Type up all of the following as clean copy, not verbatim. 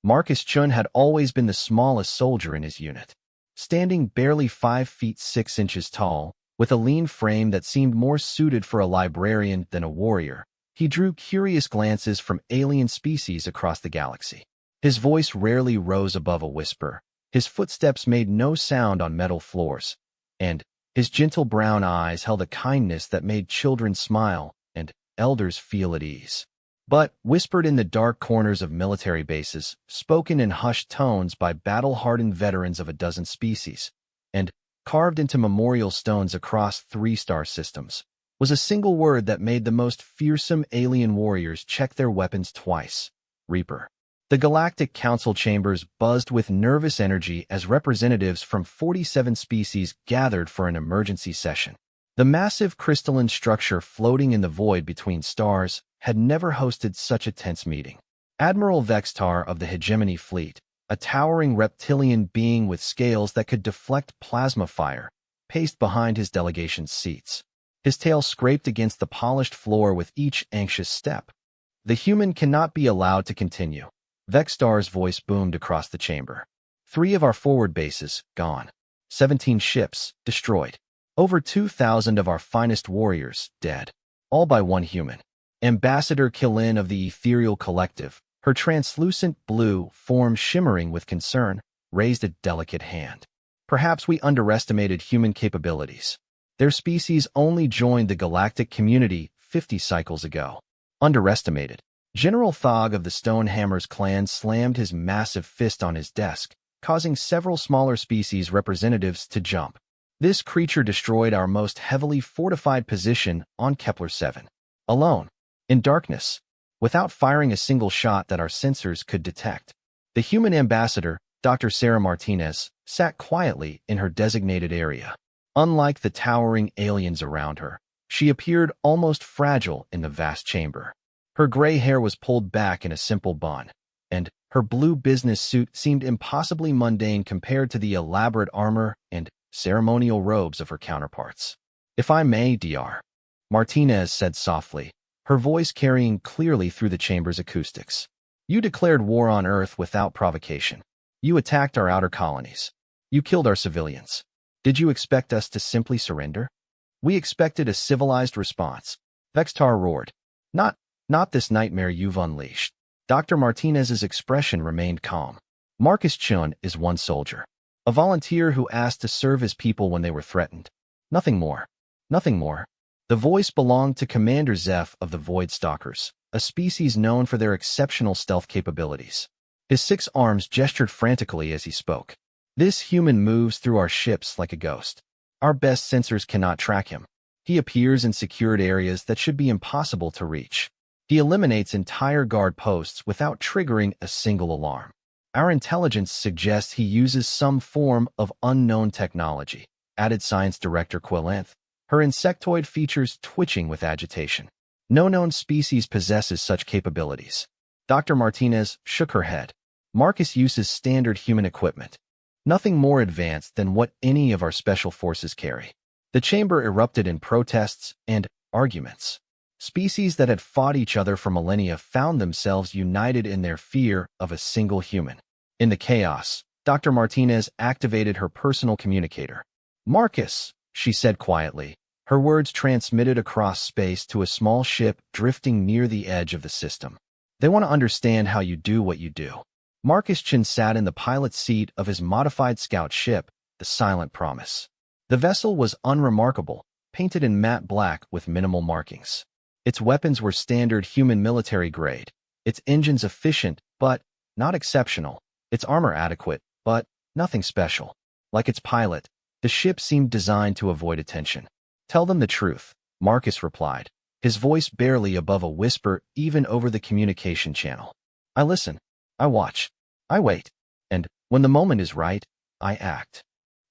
Marcus Chun had always been the smallest soldier in his unit. Standing barely 5 feet 6 inches tall, with a lean frame that seemed more suited for a librarian than a warrior, he drew curious glances from alien species across the galaxy. His voice rarely rose above a whisper, his footsteps made no sound on metal floors, and his gentle brown eyes held a kindness that made children smile and elders feel at ease. But, whispered in the dark corners of military bases, spoken in hushed tones by battle-hardened veterans of a dozen species, and carved into memorial stones across 3-star systems, was a single word that made the most fearsome alien warriors check their weapons twice: Reaper. The Galactic Council chambers buzzed with nervous energy as representatives from 47 species gathered for an emergency session. The massive crystalline structure floating in the void between stars had never hosted such a tense meeting. Admiral Vextar of the Hegemony Fleet, a towering reptilian being with scales that could deflect plasma fire, paced behind his delegation's seats. His tail scraped against the polished floor with each anxious step. "The human cannot be allowed to continue." Vextar's voice boomed across the chamber. 3 of our forward bases, gone. 17 ships, destroyed. Over 2,000 of our finest warriors, dead. All by one human. Ambassador Killin of the Ethereal Collective, her translucent blue form shimmering with concern, raised a delicate hand. "Perhaps we underestimated human capabilities. Their species only joined the galactic community 50 cycles ago." Underestimated. General Thog of the Stonehammer's clan slammed his massive fist on his desk, causing several smaller species representatives to jump. "This creature destroyed our most heavily fortified position on Kepler 7. Alone. In darkness. Without firing a single shot that our sensors could detect." The human ambassador, Dr. Sarah Martinez, sat quietly in her designated area. Unlike the towering aliens around her, she appeared almost fragile in the vast chamber. Her gray hair was pulled back in a simple bun, and her blue business suit seemed impossibly mundane compared to the elaborate armor and ceremonial robes of her counterparts. "If I may, Dr." Martinez said softly, her voice carrying clearly through the chamber's acoustics. "You declared war on Earth without provocation. You attacked our outer colonies. You killed our civilians. Did you expect us to simply surrender?" "We expected a civilized response," Vextar roared. Not this nightmare you've unleashed." Dr. Martinez's expression remained calm. "Marcus Chun is one soldier. A volunteer who asked to serve his people when they were threatened. Nothing more. Nothing more." The voice belonged to Commander Zeph of the Void Stalkers, a species known for their exceptional stealth capabilities. His 6 arms gestured frantically as he spoke. "This human moves through our ships like a ghost. Our best sensors cannot track him. He appears in secured areas that should be impossible to reach. He eliminates entire guard posts without triggering a single alarm. Our intelligence suggests he uses some form of unknown technology," added Science Director Quilanth, her insectoid features twitching with agitation. "No known species possesses such capabilities." Dr. Martinez shook her head. "Marcus uses standard human equipment. Nothing more advanced than what any of our special forces carry." The chamber erupted in protests and arguments. Species that had fought each other for millennia found themselves united in their fear of a single human. In the chaos, Dr. Martinez activated her personal communicator. "Marcus," she said quietly, her words transmitted across space to a small ship drifting near the edge of the system. "They want to understand how you do what you do." Marcus Chin sat in the pilot's seat of his modified scout ship, the Silent Promise. The vessel was unremarkable, painted in matte black with minimal markings. Its weapons were standard human military grade, its engines efficient, but not exceptional, its armor adequate, but nothing special. Like its pilot, the ship seemed designed to avoid attention. "Tell them the truth," Marcus replied, his voice barely above a whisper even over the communication channel. "I listen, I watch, I wait, and when the moment is right, I act."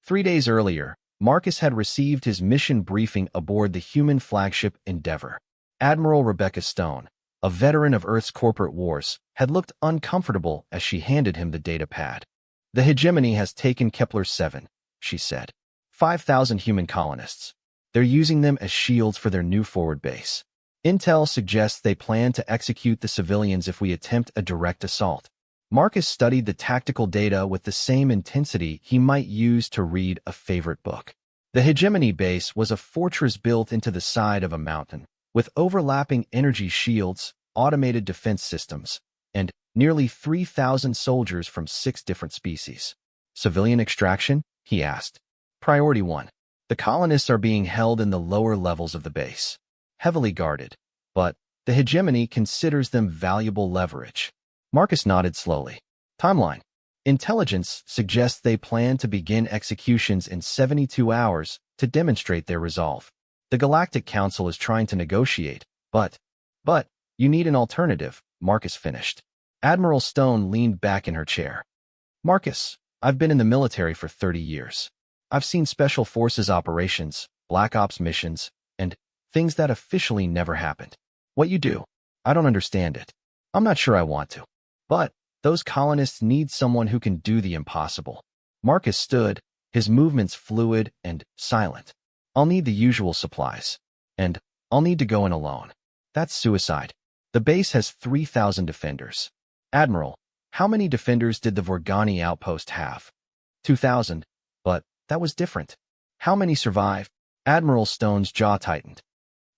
3 days earlier, Marcus had received his mission briefing aboard the human flagship Endeavor. Admiral Rebecca Stone, a veteran of Earth's corporate wars, had looked uncomfortable as she handed him the data pad. "The hegemony has taken Kepler 7, she said. 5,000 human colonists. They're using them as shields for their new forward base. Intel suggests they plan to execute the civilians if we attempt a direct assault. Marcus studied the tactical data with the same intensity he might use to read a favorite book. The hegemony base was a fortress built into the side of a mountain, with overlapping energy shields, automated defense systems, and nearly 3,000 soldiers from 6 different species. Civilian extraction? He asked. Priority 1. The colonists are being held in the lower levels of the base, heavily guarded, but the hegemony considers them valuable leverage. Marcus nodded slowly. Timeline. Intelligence suggests they plan to begin executions in 72 hours to demonstrate their resolve. The Galactic Council is trying to negotiate, but you need an alternative, Marcus finished. Admiral Stone leaned back in her chair. Marcus, I've been in the military for 30 years. I've seen special forces operations, black ops missions, and things that officially never happened. What you do, I don't understand it. I'm not sure I want to. But those colonists need someone who can do the impossible. Marcus stood, his movements fluid and silent. I'll need the usual supplies. And I'll need to go in alone. That's suicide. The base has 3,000 defenders. Admiral, how many defenders did the Vorgani outpost have? 2,000, but that was different. How many survived? Admiral Stone's jaw tightened.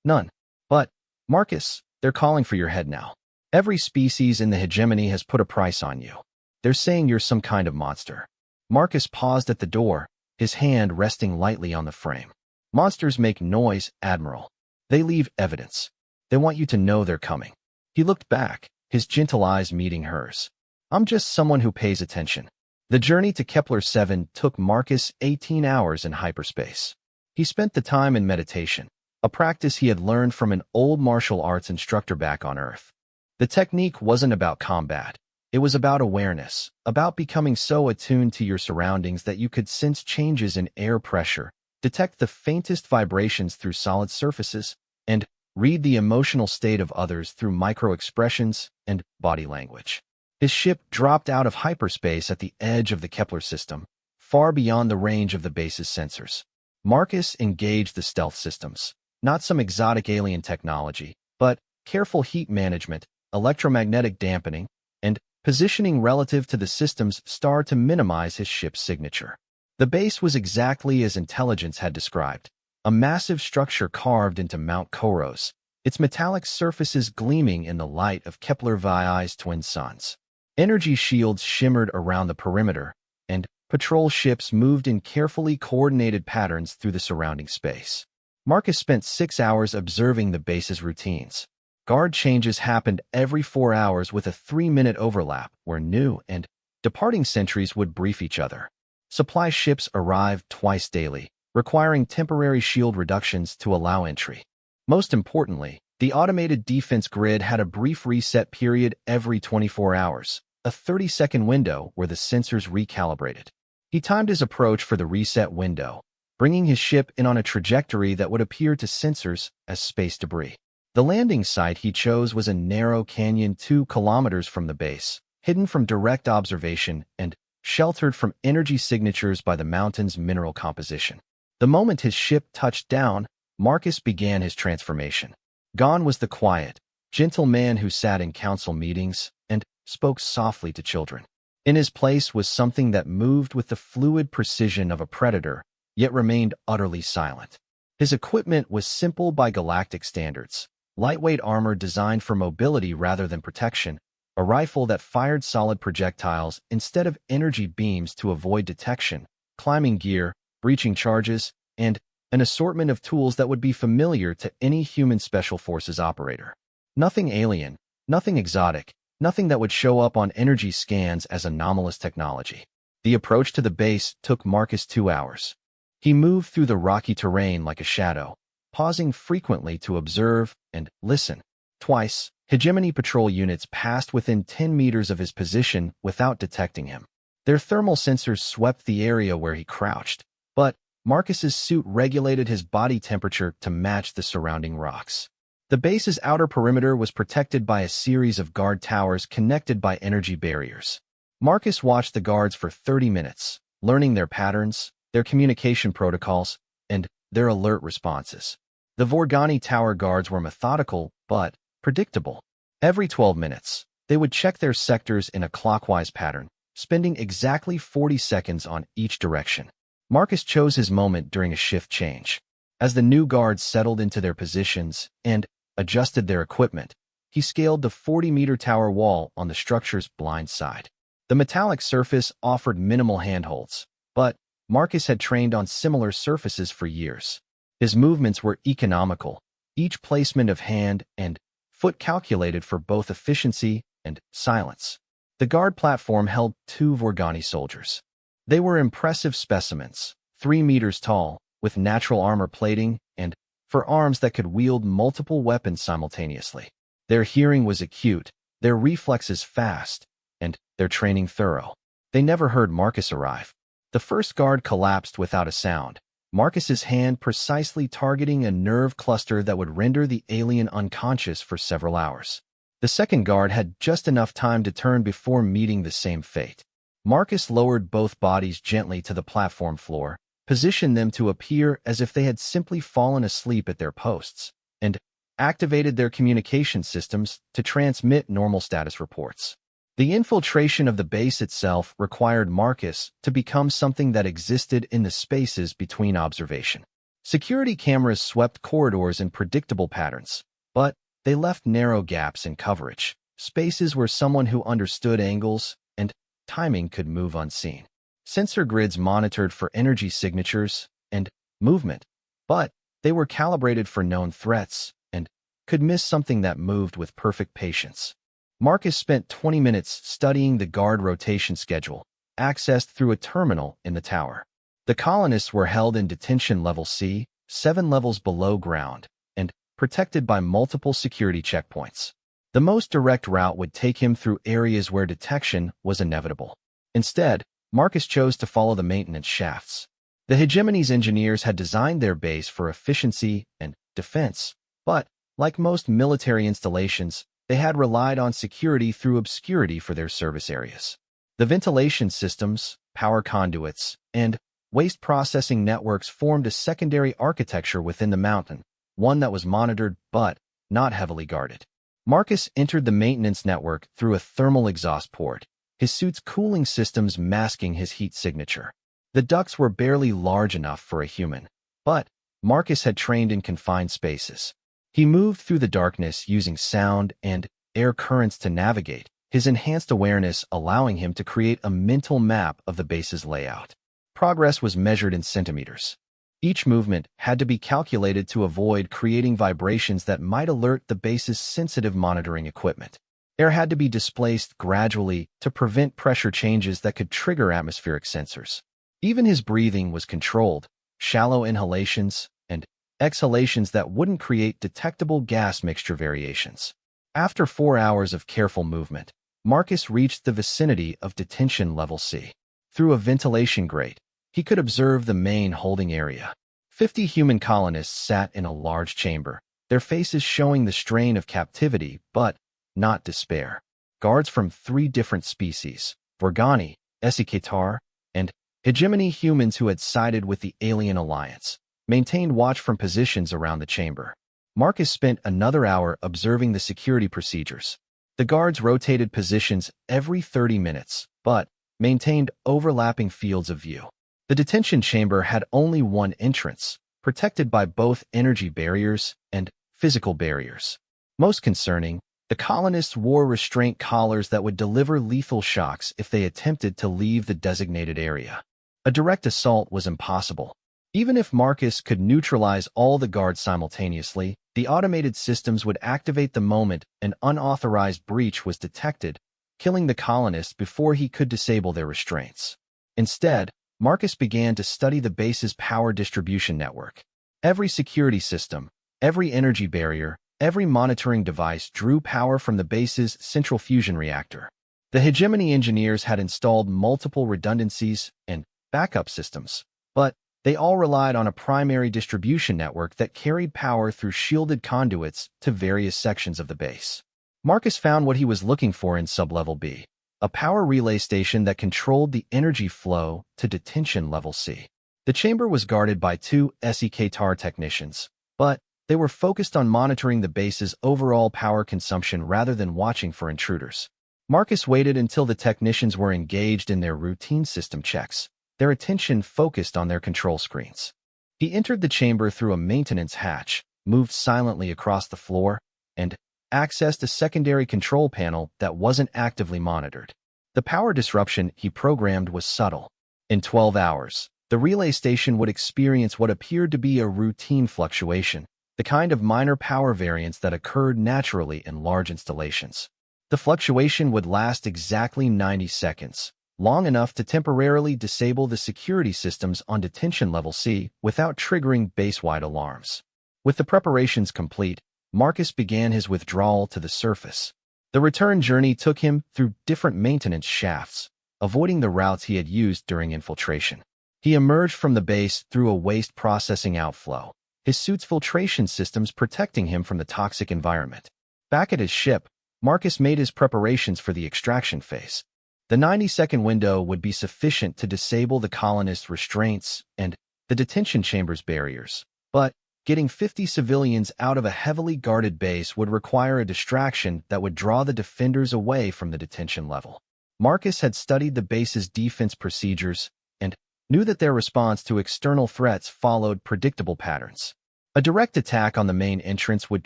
None. But, Marcus, they're calling for your head now. Every species in the hegemony has put a price on you. They're saying you're some kind of monster. Marcus paused at the door, his hand resting lightly on the frame. Monsters make noise, Admiral. They leave evidence. They want you to know they're coming. He looked back, his gentle eyes meeting hers. I'm just someone who pays attention. The journey to Kepler 7 took Marcus 18 hours in hyperspace. He spent the time in meditation, a practice he had learned from an old martial arts instructor back on Earth. The technique wasn't about combat. It was about awareness, about becoming so attuned to your surroundings that you could sense changes in air pressure, detect the faintest vibrations through solid surfaces, and read the emotional state of others through micro-expressions and body language. His ship dropped out of hyperspace at the edge of the Kepler system, far beyond the range of the base's sensors. Marcus engaged the stealth systems, not some exotic alien technology, but careful heat management, electromagnetic dampening, and positioning relative to the system's star to minimize his ship's signature. The base was exactly as intelligence had described, a massive structure carved into Mount Koros, its metallic surfaces gleaming in the light of Kepler Vi's twin suns. Energy shields shimmered around the perimeter, and patrol ships moved in carefully coordinated patterns through the surrounding space. Marcus spent 6 hours observing the base's routines. Guard changes happened every 4 hours with a 3-minute overlap where new and departing sentries would brief each other. Supply ships arrived twice daily, requiring temporary shield reductions to allow entry. Most importantly, the automated defense grid had a brief reset period every 24 hours, a 30-second window where the sensors recalibrated. He timed his approach for the reset window, bringing his ship in on a trajectory that would appear to sensors as space debris. The landing site he chose was a narrow canyon 2 kilometers from the base, hidden from direct observation and sheltered from energy signatures by the mountain's mineral composition. The moment his ship touched down, Marcus began his transformation. Gone was the quiet, gentle man who sat in council meetings and spoke softly to children. In his place was something that moved with the fluid precision of a predator, yet remained utterly silent. His equipment was simple by galactic standards. Lightweight armor designed for mobility rather than protection, a rifle that fired solid projectiles instead of energy beams to avoid detection, climbing gear, breaching charges, and an assortment of tools that would be familiar to any human special forces operator. Nothing alien, nothing exotic, nothing that would show up on energy scans as anomalous technology. The approach to the base took Marcus 2 hours. He moved through the rocky terrain like a shadow, pausing frequently to observe and listen. Twice, hegemony patrol units passed within 10 meters of his position without detecting him. Their thermal sensors swept the area where he crouched, but Marcus's suit regulated his body temperature to match the surrounding rocks. The base's outer perimeter was protected by a series of guard towers connected by energy barriers. Marcus watched the guards for 30 minutes, learning their patterns, their communication protocols, and their alert responses. The Vorgani tower guards were methodical but predictable. Every 12 minutes, They would check their sectors in a clockwise pattern, spending exactly 40 seconds on each direction. Marcus chose his moment during a shift change. As the new guards settled into their positions and adjusted their equipment, he scaled the 40-meter tower wall on the structure's blind side. The metallic surface offered minimal handholds, but Marcus had trained on similar surfaces for years. His movements were economical, each placement of hand and foot calculated for both efficiency and silence. The guard platform held 2 Vorgani soldiers. They were impressive specimens, 3 meters tall, with natural armor plating and for arms that could wield multiple weapons simultaneously. Their hearing was acute, their reflexes fast, and their training thorough. They never heard Marcus arrive. The first guard collapsed without a sound, Marcus's hand precisely targeting a nerve cluster that would render the alien unconscious for several hours. The second guard had just enough time to turn before meeting the same fate. Marcus lowered both bodies gently to the platform floor, positioned them to appear as if they had simply fallen asleep at their posts, and activated their communication systems to transmit normal status reports. The infiltration of the base itself required Marcus to become something that existed in the spaces between observation. Security cameras swept corridors in predictable patterns, but they left narrow gaps in coverage, spaces where someone who understood angles and timing could move unseen. Sensor grids monitored for energy signatures and movement, but they were calibrated for known threats and could miss something that moved with perfect patience. Marcus spent 20 minutes studying the guard rotation schedule, accessed through a terminal in the tower. The colonists were held in detention level C, 7 levels below ground, and protected by multiple security checkpoints. The most direct route would take him through areas where detection was inevitable. Instead, Marcus chose to follow the maintenance shafts. The Hegemony's engineers had designed their base for efficiency and defense, but, like most military installations, they had relied on security through obscurity for their service areas. The ventilation systems, power conduits, and waste processing networks formed a secondary architecture within the mountain, one that was monitored but not heavily guarded. Marcus entered the maintenance network through a thermal exhaust port, his suit's cooling systems masking his heat signature. The ducts were barely large enough for a human, but Marcus had trained in confined spaces. He moved through the darkness using sound and air currents to navigate, his enhanced awareness allowing him to create a mental map of the base's layout. Progress was measured in centimeters. Each movement had to be calculated to avoid creating vibrations that might alert the base's sensitive monitoring equipment. Air had to be displaced gradually to prevent pressure changes that could trigger atmospheric sensors. Even his breathing was controlled, shallow inhalations and exhalations that wouldn't create detectable gas mixture variations. After 4 hours of careful movement, Marcus reached the vicinity of detention level C. Through a ventilation grate, he could observe the main holding area. 50 human colonists sat in a large chamber, their faces showing the strain of captivity, but not despair. Guards from 3 different species, Vorgani, Esikatar, and Hegemony humans who had sided with the Alien Alliance, maintained watch from positions around the chamber. Marcus spent another hour observing the security procedures. The guards rotated positions every 30 minutes, but maintained overlapping fields of view. The detention chamber had only one entrance, protected by both energy barriers and physical barriers. Most concerning, the colonists wore restraint collars that would deliver lethal shocks if they attempted to leave the designated area. A direct assault was impossible. Even if Marcus could neutralize all the guards simultaneously, the automated systems would activate the moment an unauthorized breach was detected, killing the colonists before he could disable their restraints. Instead, Marcus began to study the base's power distribution network. Every security system, every energy barrier, every monitoring device drew power from the base's central fusion reactor. The Hegemony engineers had installed multiple redundancies and backup systems, but they all relied on a primary distribution network that carried power through shielded conduits to various sections of the base. Marcus found what he was looking for in sublevel B, a power relay station that controlled the energy flow to detention level C. The chamber was guarded by 2 SEKTAR technicians, but they were focused on monitoring the base's overall power consumption rather than watching for intruders. Marcus waited until the technicians were engaged in their routine system checks, their attention focused on their control screens. He entered the chamber through a maintenance hatch, moved silently across the floor, and accessed a secondary control panel that wasn't actively monitored. The power disruption he programmed was subtle. In 12 hours, the relay station would experience what appeared to be a routine fluctuation, the kind of minor power variance that occurred naturally in large installations. The fluctuation would last exactly 90 seconds, long enough to temporarily disable the security systems on detention level C without triggering base-wide alarms. With the preparations complete, Marcus began his withdrawal to the surface. The return journey took him through different maintenance shafts, avoiding the routes he had used during infiltration. He emerged from the base through a waste processing outflow, his suit's filtration systems protecting him from the toxic environment. Back at his ship, Marcus made his preparations for the extraction phase. The 90-second window would be sufficient to disable the colonists' restraints and the detention chamber's barriers, but getting 50 civilians out of a heavily guarded base would require a distraction that would draw the defenders away from the detention level. Marcus had studied the base's defense procedures and knew that their response to external threats followed predictable patterns. A direct attack on the main entrance would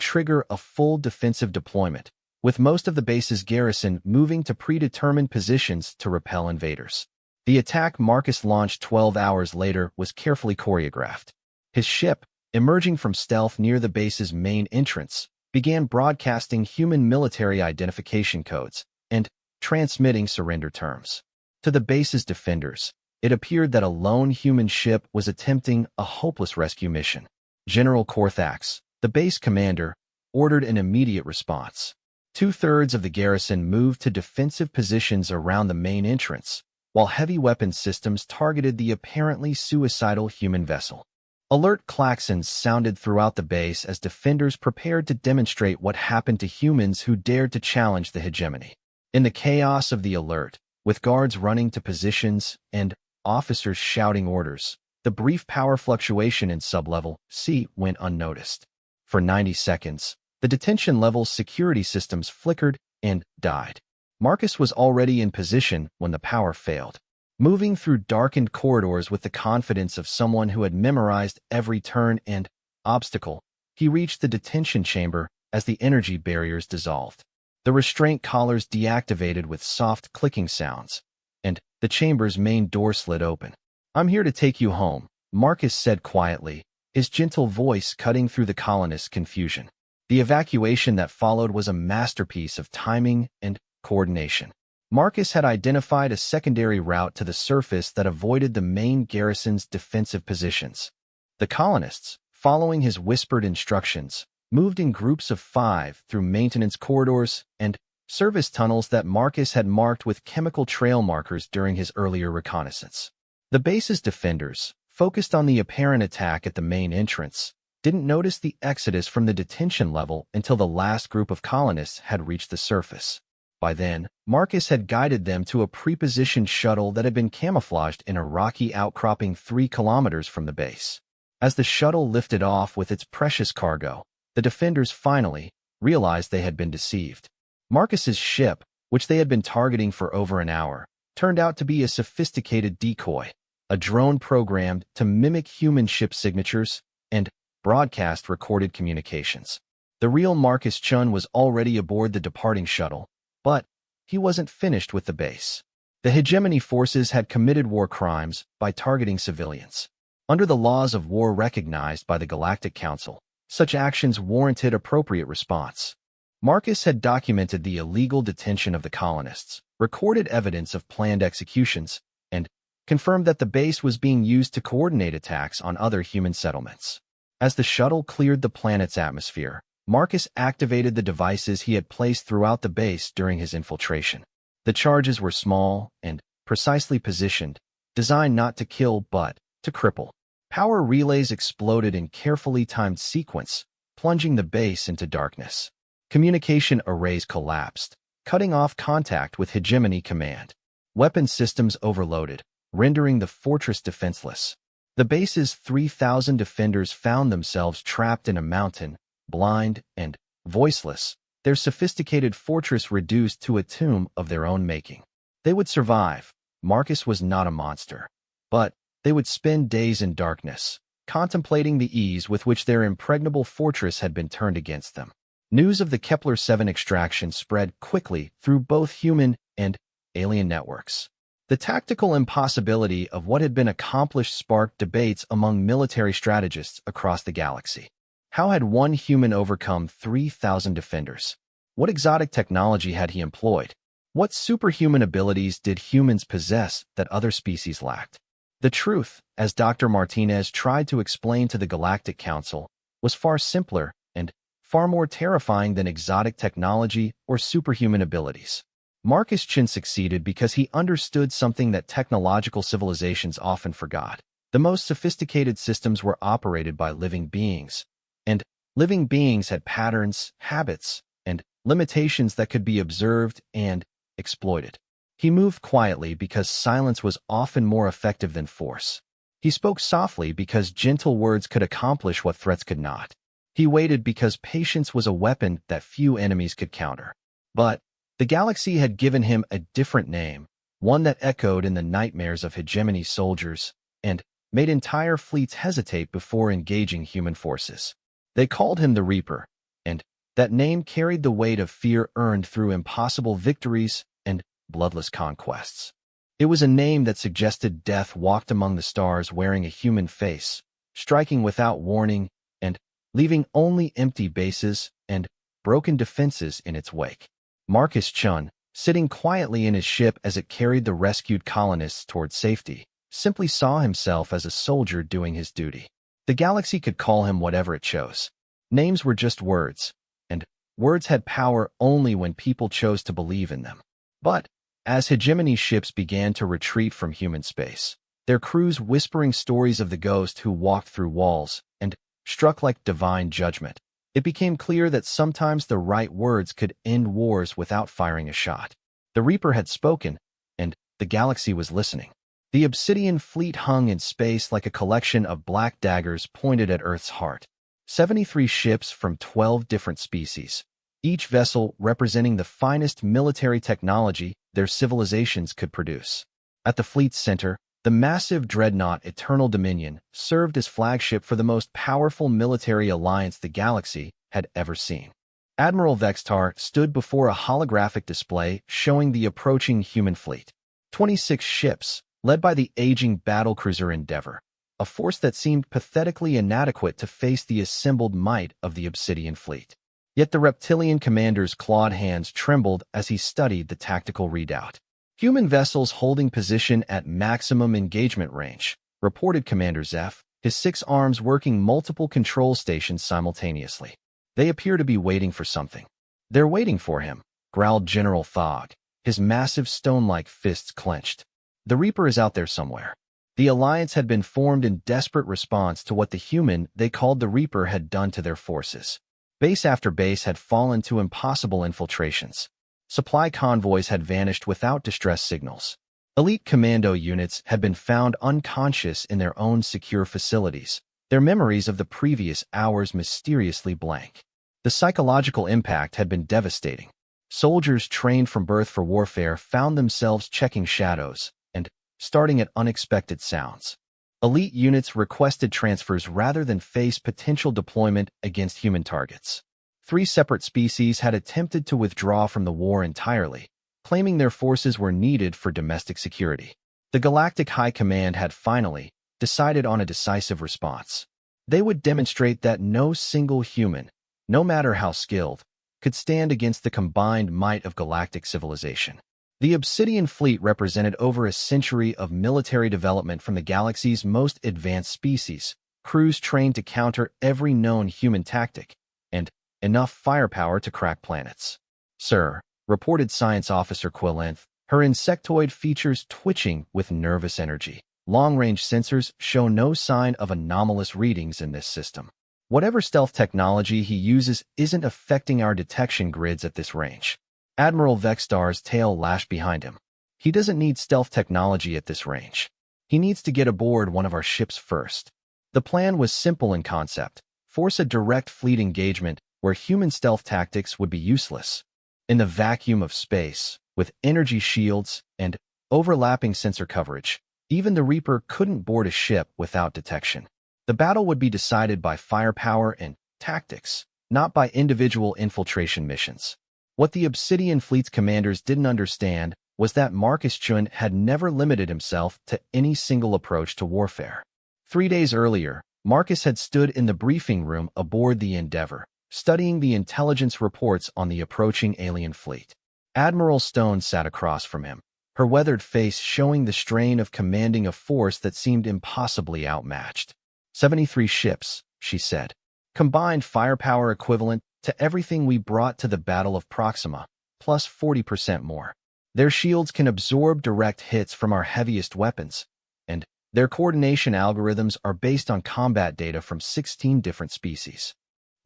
trigger a full defensive deployment, with most of the base's garrison moving to predetermined positions to repel invaders. The attack Marcus launched 12 hours later was carefully choreographed. His ship, emerging from stealth near the base's main entrance, began broadcasting human military identification codes and transmitting surrender terms. To the base's defenders, it appeared that a lone human ship was attempting a hopeless rescue mission. General Korthax, the base commander, ordered an immediate response. 2/3 of the garrison moved to defensive positions around the main entrance, while heavy weapons systems targeted the apparently suicidal human vessel. Alert klaxons sounded throughout the base as defenders prepared to demonstrate what happened to humans who dared to challenge the hegemony. In the chaos of the alert, with guards running to positions and officers shouting orders, the brief power fluctuation in sublevel C went unnoticed. For 90 seconds, the detention level's security systems flickered and died. Marcus was already in position when the power failed. Moving through darkened corridors with the confidence of someone who had memorized every turn and obstacle, he reached the detention chamber as the energy barriers dissolved. The restraint collars deactivated with soft clicking sounds, and the chamber's main door slid open. "I'm here to take you home," Marcus said quietly, his gentle voice cutting through the colonists' confusion. The evacuation that followed was a masterpiece of timing and coordination. Marcus had identified a secondary route to the surface that avoided the main garrison's defensive positions. The colonists, following his whispered instructions, moved in groups of 5 through maintenance corridors and service tunnels that Marcus had marked with chemical trail markers during his earlier reconnaissance. The base's defenders, focused on the apparent attack at the main entrance, didn't notice the exodus from the detention level until the last group of colonists had reached the surface. By then, Marcus had guided them to a pre-positioned shuttle that had been camouflaged in a rocky outcropping 3 kilometers from the base. As the shuttle lifted off with its precious cargo, the defenders finally realized they had been deceived. Marcus's ship, which they had been targeting for over an hour, turned out to be a sophisticated decoy, a drone programmed to mimic human ship signatures and broadcast recorded communications. The real Marcus Chun was already aboard the departing shuttle, but he wasn't finished with the base. The hegemony forces had committed war crimes by targeting civilians. Under the laws of war recognized by the Galactic Council, such actions warranted appropriate response. Marcus had documented the illegal detention of the colonists, recorded evidence of planned executions, and confirmed that the base was being used to coordinate attacks on other human settlements. As the shuttle cleared the planet's atmosphere, Marcus activated the devices he had placed throughout the base during his infiltration. The charges were small and precisely positioned, designed not to kill but to cripple. Power relays exploded in carefully timed sequence, plunging the base into darkness. Communication arrays collapsed, cutting off contact with Hegemony Command. Weapon systems overloaded, rendering the fortress defenseless. The base's 3,000 defenders found themselves trapped in a mountain, blind and voiceless, their sophisticated fortress reduced to a tomb of their own making. They would survive. Marcus was not a monster. But they would spend days in darkness, contemplating the ease with which their impregnable fortress had been turned against them. News of the Kepler-7 extraction spread quickly through both human and alien networks. The tactical impossibility of what had been accomplished sparked debates among military strategists across the galaxy. How had one human overcome 3,000 defenders? What exotic technology had he employed? What superhuman abilities did humans possess that other species lacked? The truth, as Dr. Martinez tried to explain to the Galactic Council, was far simpler and far more terrifying than exotic technology or superhuman abilities. Marcus Chin succeeded because he understood something that technological civilizations often forgot. The most sophisticated systems were operated by living beings, and living beings had patterns, habits, and limitations that could be observed and exploited. He moved quietly because silence was often more effective than force. He spoke softly because gentle words could accomplish what threats could not. He waited because patience was a weapon that few enemies could counter. But the galaxy had given him a different name, one that echoed in the nightmares of hegemony soldiers and made entire fleets hesitate before engaging human forces. They called him the Reaper, and that name carried the weight of fear earned through impossible victories and bloodless conquests. It was a name that suggested death walked among the stars wearing a human face, striking without warning and leaving only empty bases and broken defenses in its wake. Marcus Chun, sitting quietly in his ship as it carried the rescued colonists toward safety, simply saw himself as a soldier doing his duty. The galaxy could call him whatever it chose. Names were just words, and words had power only when people chose to believe in them. But as hegemony ships began to retreat from human space, their crews whispering stories of the ghost who walked through walls and struck like divine judgment, it became clear that sometimes the right words could end wars without firing a shot. The Reaper had spoken, and the galaxy was listening. The Obsidian fleet hung in space like a collection of black daggers pointed at Earth's heart. 73 ships from 12 different species, each vessel representing the finest military technology their civilizations could produce. At the fleet's center, the massive dreadnought Eternal Dominion served as flagship for the most powerful military alliance the galaxy had ever seen. Admiral Vextar stood before a holographic display showing the approaching human fleet. 26 ships, led by the aging battlecruiser Endeavor, a force that seemed pathetically inadequate to face the assembled might of the Obsidian fleet. Yet the reptilian commander's clawed hands trembled as he studied the tactical readout. Human vessels holding position at maximum engagement range, reported Commander Zeph, his 6 arms working multiple control stations simultaneously. They appear to be waiting for something. They're waiting for him, growled General Thog, his massive stone-like fists clenched. The Reaper is out there somewhere. The Alliance had been formed in desperate response to what the human they called the Reaper had done to their forces. Base after base had fallen to impossible infiltrations. Supply convoys had vanished without distress signals. Elite commando units had been found unconscious in their own secure facilities, their memories of the previous hours mysteriously blank. The psychological impact had been devastating. Soldiers trained from birth for warfare found themselves checking shadows and starting at unexpected sounds. Elite units requested transfers rather than face potential deployment against human targets. 3 separate species had attempted to withdraw from the war entirely, claiming their forces were needed for domestic security. The Galactic High Command had finally decided on a decisive response. They would demonstrate that no single human, no matter how skilled, could stand against the combined might of galactic civilization. The Obsidian fleet represented over a century of military development from the galaxy's most advanced species, crews trained to counter every known human tactic, and enough firepower to crack planets. Sir, reported Science Officer Quillenth, her insectoid features twitching with nervous energy. Long-range sensors show no sign of anomalous readings in this system. Whatever stealth technology he uses isn't affecting our detection grids at this range. Admiral Vextar's tail lashed behind him. He doesn't need stealth technology at this range. He needs to get aboard one of our ships first. The plan was simple in concept. Force a direct fleet engagement where human stealth tactics would be useless. In the vacuum of space, with energy shields and overlapping sensor coverage, even the Reaper couldn't board a ship without detection. The battle would be decided by firepower and tactics, not by individual infiltration missions. What the Obsidian Fleet's commanders didn't understand was that Marcus Chun had never limited himself to any single approach to warfare. 3 days earlier, Marcus had stood in the briefing room aboard the Endeavor, studying the intelligence reports on the approaching alien fleet. Admiral Stone sat across from him, her weathered face showing the strain of commanding a force that seemed impossibly outmatched. 73 ships, she said. Combined firepower equivalent to everything we brought to the Battle of Proxima, plus 40% more. Their shields can absorb direct hits from our heaviest weapons, and their coordination algorithms are based on combat data from 16 different species.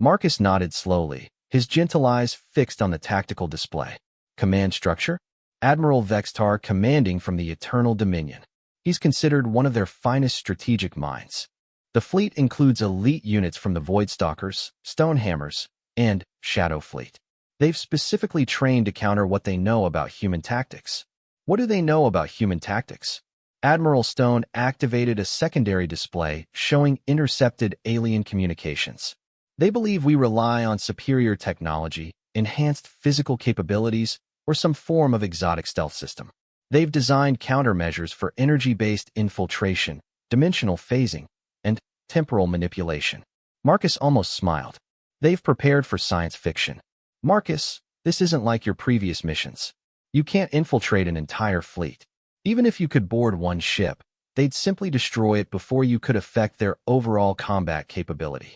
Marcus nodded slowly, his gentle eyes fixed on the tactical display. Command structure? Admiral Vextar commanding from the Eternal Dominion. He's considered one of their finest strategic minds. The fleet includes elite units from the Voidstalkers, Stonehammers, and Shadow Fleet. They've specifically trained to counter what they know about human tactics. What do they know about human tactics? Admiral Stone activated a secondary display showing intercepted alien communications. They believe we rely on superior technology, enhanced physical capabilities, or some form of exotic stealth system. They've designed countermeasures for energy-based infiltration, dimensional phasing, and temporal manipulation. Marcus almost smiled. They've prepared for science fiction. Marcus, this isn't like your previous missions. You can't infiltrate an entire fleet. Even if you could board one ship, they'd simply destroy it before you could affect their overall combat capability.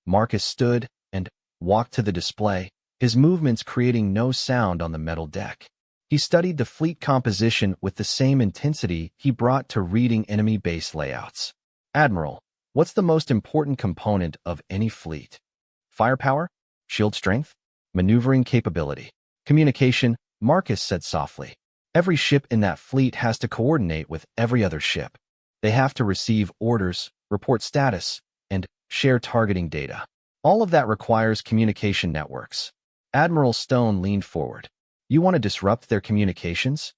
Marcus stood and walked to the display, his movements creating no sound on the metal deck. He studied the fleet composition with the same intensity he brought to reading enemy base layouts. Admiral, what's the most important component of any fleet? Firepower? Shield strength? Maneuvering capability? Communication? Marcus said softly. Every ship in that fleet has to coordinate with every other ship. They have to receive orders, report status, and share targeting data. All of that requires communication networks. Admiral Stone leaned forward. You want to disrupt their communications?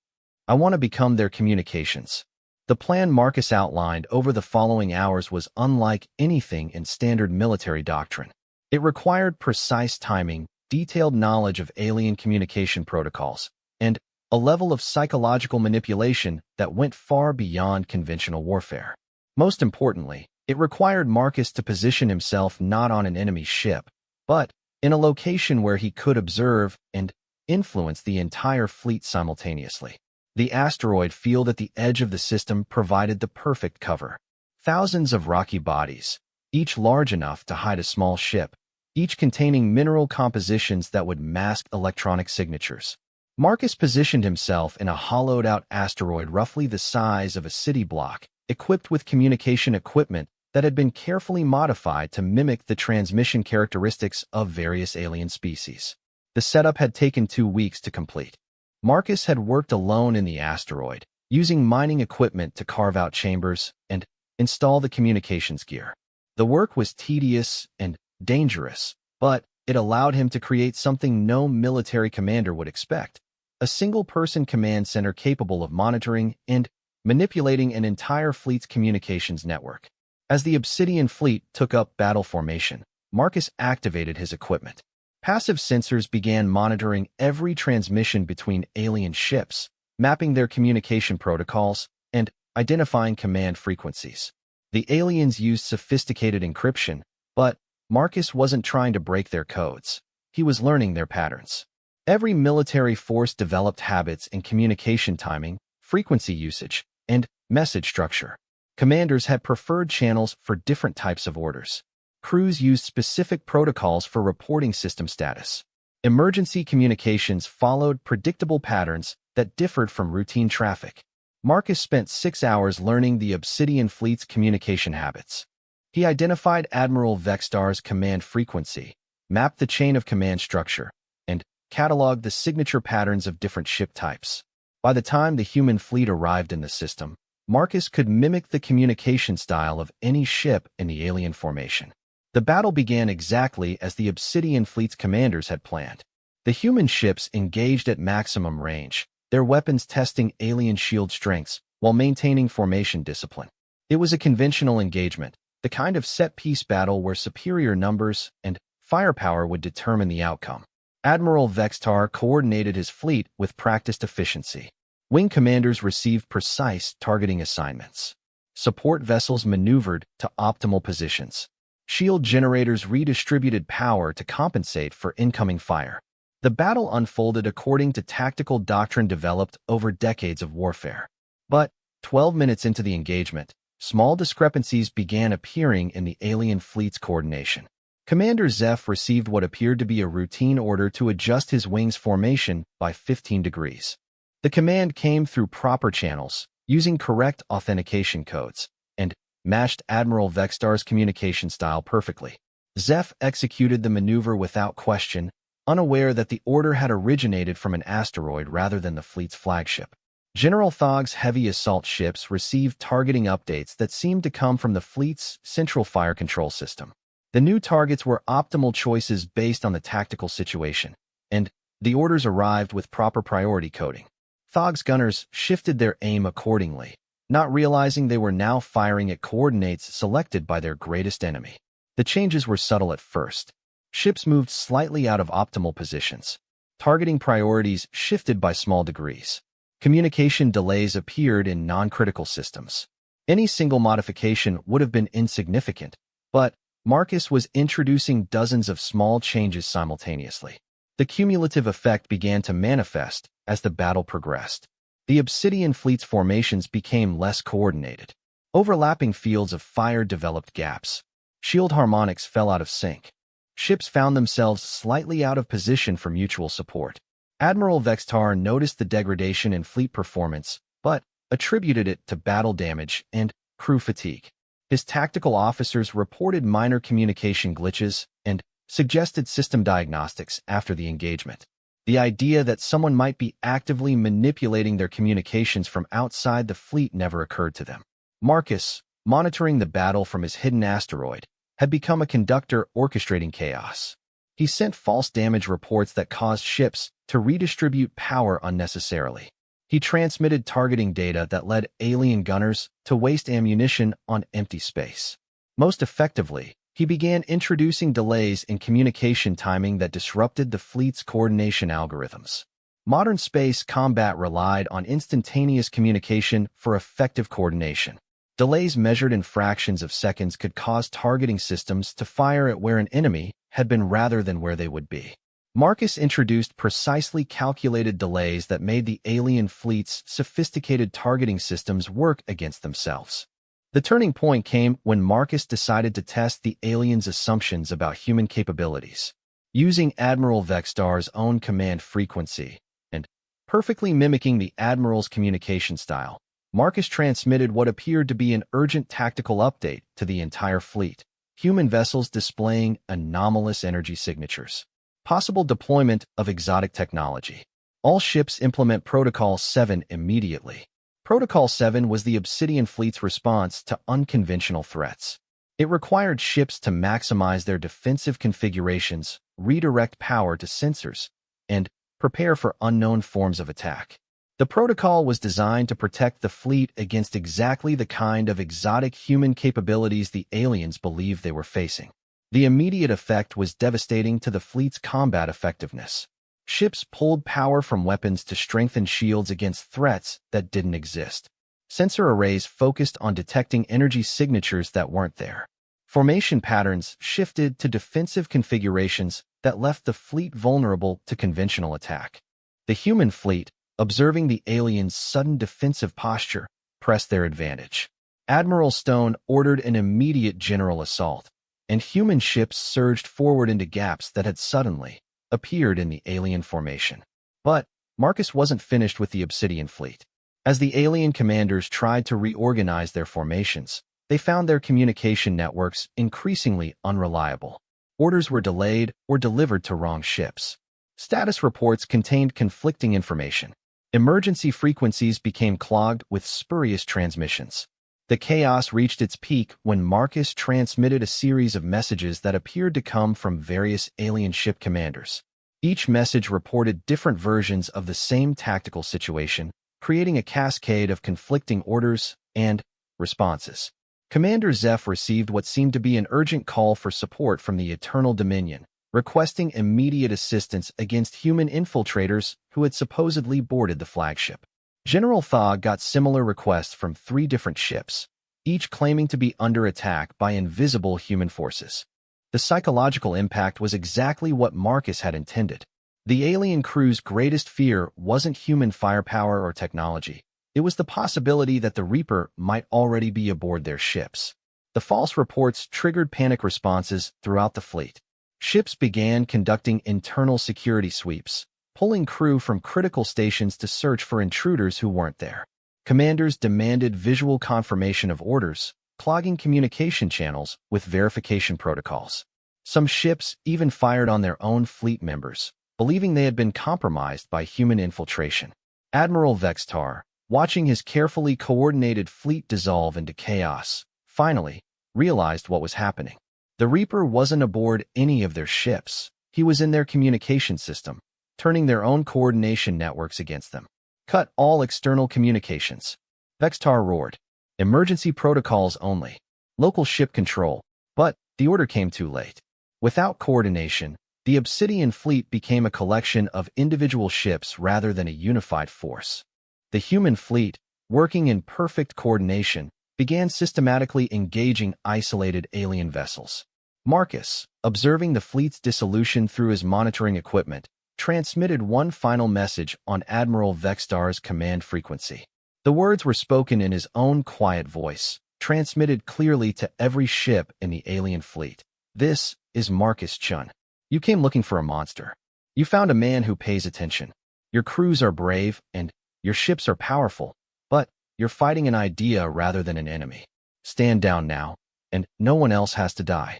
I want to become their communications. The plan Marcus outlined over the following hours was unlike anything in standard military doctrine. It required precise timing, detailed knowledge of alien communication protocols, and a level of psychological manipulation that went far beyond conventional warfare. Most importantly, it required Marcus to position himself not on an enemy ship, but in a location where he could observe and influence the entire fleet simultaneously. The asteroid field at the edge of the system provided the perfect cover. Thousands of rocky bodies, each large enough to hide a small ship, each containing mineral compositions that would mask electronic signatures. Marcus positioned himself in a hollowed-out asteroid roughly the size of a city block, equipped with communication equipment that had been carefully modified to mimic the transmission characteristics of various alien species. The setup had taken 2 weeks to complete. Marcus had worked alone in the asteroid, using mining equipment to carve out chambers and install the communications gear. The work was tedious and dangerous, but it allowed him to create something no military commander would expect: a single-person command center capable of monitoring and manipulating an entire fleet's communications network. As the Obsidian fleet took up battle formation, Marcus activated his equipment. Passive sensors began monitoring every transmission between alien ships, mapping their communication protocols and identifying command frequencies. The aliens used sophisticated encryption, but Marcus wasn't trying to break their codes. He was learning their patterns. Every military force developed habits in communication timing, frequency usage, and message structure. Commanders had preferred channels for different types of orders. Crews used specific protocols for reporting system status. Emergency communications followed predictable patterns that differed from routine traffic. Marcus spent 6 hours learning the Obsidian fleet's communication habits. He identified Admiral Vextar's command frequency, mapped the chain of command structure, and cataloged the signature patterns of different ship types. By the time the human fleet arrived in the system, Marcus could mimic the communication style of any ship in the alien formation. The battle began exactly as the Obsidian Fleet's commanders had planned. The human ships engaged at maximum range, their weapons testing alien shield strengths while maintaining formation discipline. It was a conventional engagement, the kind of set-piece battle where superior numbers and firepower would determine the outcome. Admiral Vextar coordinated his fleet with practiced efficiency. Wing commanders received precise targeting assignments. Support vessels maneuvered to optimal positions. Shield generators redistributed power to compensate for incoming fire. The battle unfolded according to tactical doctrine developed over decades of warfare. But 12 minutes into the engagement, small discrepancies began appearing in the alien fleet's coordination. Commander Zeph received what appeared to be a routine order to adjust his wing's formation by 15 degrees. The command came through proper channels, using correct authentication codes, and matched Admiral Vextar's communication style perfectly. Zeph executed the maneuver without question, unaware that the order had originated from an asteroid rather than the fleet's flagship. General Thog's heavy assault ships received targeting updates that seemed to come from the fleet's central fire control system. The new targets were optimal choices based on the tactical situation, and the orders arrived with proper priority coding. Thog's gunners shifted their aim accordingly, not realizing they were now firing at coordinates selected by their greatest enemy. The changes were subtle at first. Ships moved slightly out of optimal positions. Targeting priorities shifted by small degrees. Communication delays appeared in non-critical systems. Any single modification would have been insignificant, but Marcus was introducing dozens of small changes simultaneously. The cumulative effect began to manifest as the battle progressed. The Obsidian Fleet's formations became less coordinated. Overlapping fields of fire developed gaps. Shield harmonics fell out of sync. Ships found themselves slightly out of position for mutual support. Admiral Vextar noticed the degradation in fleet performance, but attributed it to battle damage and crew fatigue. His tactical officers reported minor communication glitches and suggested system diagnostics after the engagement. The idea that someone might be actively manipulating their communications from outside the fleet never occurred to them. Marcus, monitoring the battle from his hidden asteroid, had become a conductor orchestrating chaos. He sent false damage reports that caused ships to redistribute power unnecessarily. He transmitted targeting data that led alien gunners to waste ammunition on empty space. Most effectively, he began introducing delays in communication timing that disrupted the fleet's coordination algorithms. Modern space combat relied on instantaneous communication for effective coordination. Delays measured in fractions of seconds could cause targeting systems to fire at where an enemy had been rather than where they would be. Marcus introduced precisely calculated delays that made the alien fleet's sophisticated targeting systems work against themselves. The turning point came when Marcus decided to test the aliens' assumptions about human capabilities. Using Admiral Vextar's own command frequency and perfectly mimicking the Admiral's communication style, Marcus transmitted what appeared to be an urgent tactical update to the entire fleet, human vessels displaying anomalous energy signatures. Possible deployment of exotic technology. All ships implement Protocol 7 immediately. Protocol 7 was the Obsidian Fleet's response to unconventional threats. It required ships to maximize their defensive configurations, redirect power to sensors, and prepare for unknown forms of attack. The protocol was designed to protect the fleet against exactly the kind of exotic human capabilities the aliens believed they were facing. The immediate effect was devastating to the fleet's combat effectiveness. Ships pulled power from weapons to strengthen shields against threats that didn't exist. Sensor arrays focused on detecting energy signatures that weren't there. Formation patterns shifted to defensive configurations that left the fleet vulnerable to conventional attack. The human fleet, observing the aliens' sudden defensive posture, pressed their advantage. Admiral Stone ordered an immediate general assault, and human ships surged forward into gaps that had suddenly appeared in the alien formation. But Marcus wasn't finished with the Obsidian Fleet. As the alien commanders tried to reorganize their formations, they found their communication networks increasingly unreliable. Orders were delayed or delivered to wrong ships. Status reports contained conflicting information. Emergency frequencies became clogged with spurious transmissions. The chaos reached its peak when Marcus transmitted a series of messages that appeared to come from various alien ship commanders. Each message reported different versions of the same tactical situation, creating a cascade of conflicting orders and responses. Commander Zeph received what seemed to be an urgent call for support from the Eternal Dominion, requesting immediate assistance against human infiltrators who had supposedly boarded the flagship. General Thaw got similar requests from 3 different ships, each claiming to be under attack by invisible human forces. The psychological impact was exactly what Marcus had intended. The alien crew's greatest fear wasn't human firepower or technology. It was the possibility that the Reaper might already be aboard their ships. The false reports triggered panic responses throughout the fleet. Ships began conducting internal security sweeps, pulling crew from critical stations to search for intruders who weren't there. Commanders demanded visual confirmation of orders, clogging communication channels with verification protocols. Some ships even fired on their own fleet members, believing they had been compromised by human infiltration. Admiral Vextar, watching his carefully coordinated fleet dissolve into chaos, finally realized what was happening. The Reaper wasn't aboard any of their ships. He was in their communication system, turning their own coordination networks against them. Cut all external communications. Vextar roared. Emergency protocols only. Local ship control. But the order came too late. Without coordination, the Obsidian fleet became a collection of individual ships rather than a unified force. The human fleet, working in perfect coordination, began systematically engaging isolated alien vessels. Marcus, observing the fleet's dissolution through his monitoring equipment, transmitted one final message on Admiral Vextar's command frequency. The words were spoken in his own quiet voice, transmitted clearly to every ship in the alien fleet. This is Marcus Chun. You came looking for a monster. You found a man who pays attention. Your crews are brave, and your ships are powerful, but you're fighting an idea rather than an enemy. Stand down now, and no one else has to die.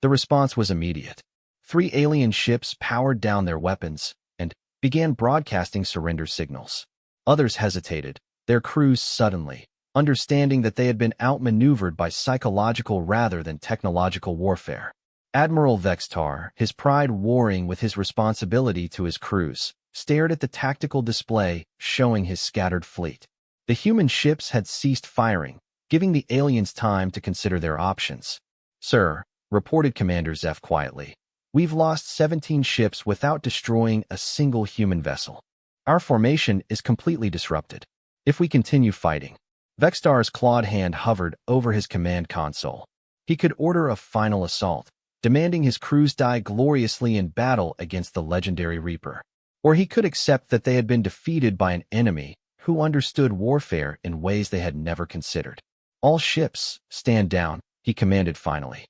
The response was immediate. 3 alien ships powered down their weapons and began broadcasting surrender signals. Others hesitated, their crews suddenly, understanding that they had been outmaneuvered by psychological rather than technological warfare. Admiral Vextar, his pride warring with his responsibility to his crews, stared at the tactical display showing his scattered fleet. The human ships had ceased firing, giving the aliens time to consider their options. Sir, reported Commander Zeph quietly, we've lost 17 ships without destroying a single human vessel. Our formation is completely disrupted. If we continue fighting, Vextar's clawed hand hovered over his command console. He could order a final assault, demanding his crews die gloriously in battle against the legendary Reaper. Or he could accept that they had been defeated by an enemy who understood warfare in ways they had never considered. All ships, stand down, he commanded finally.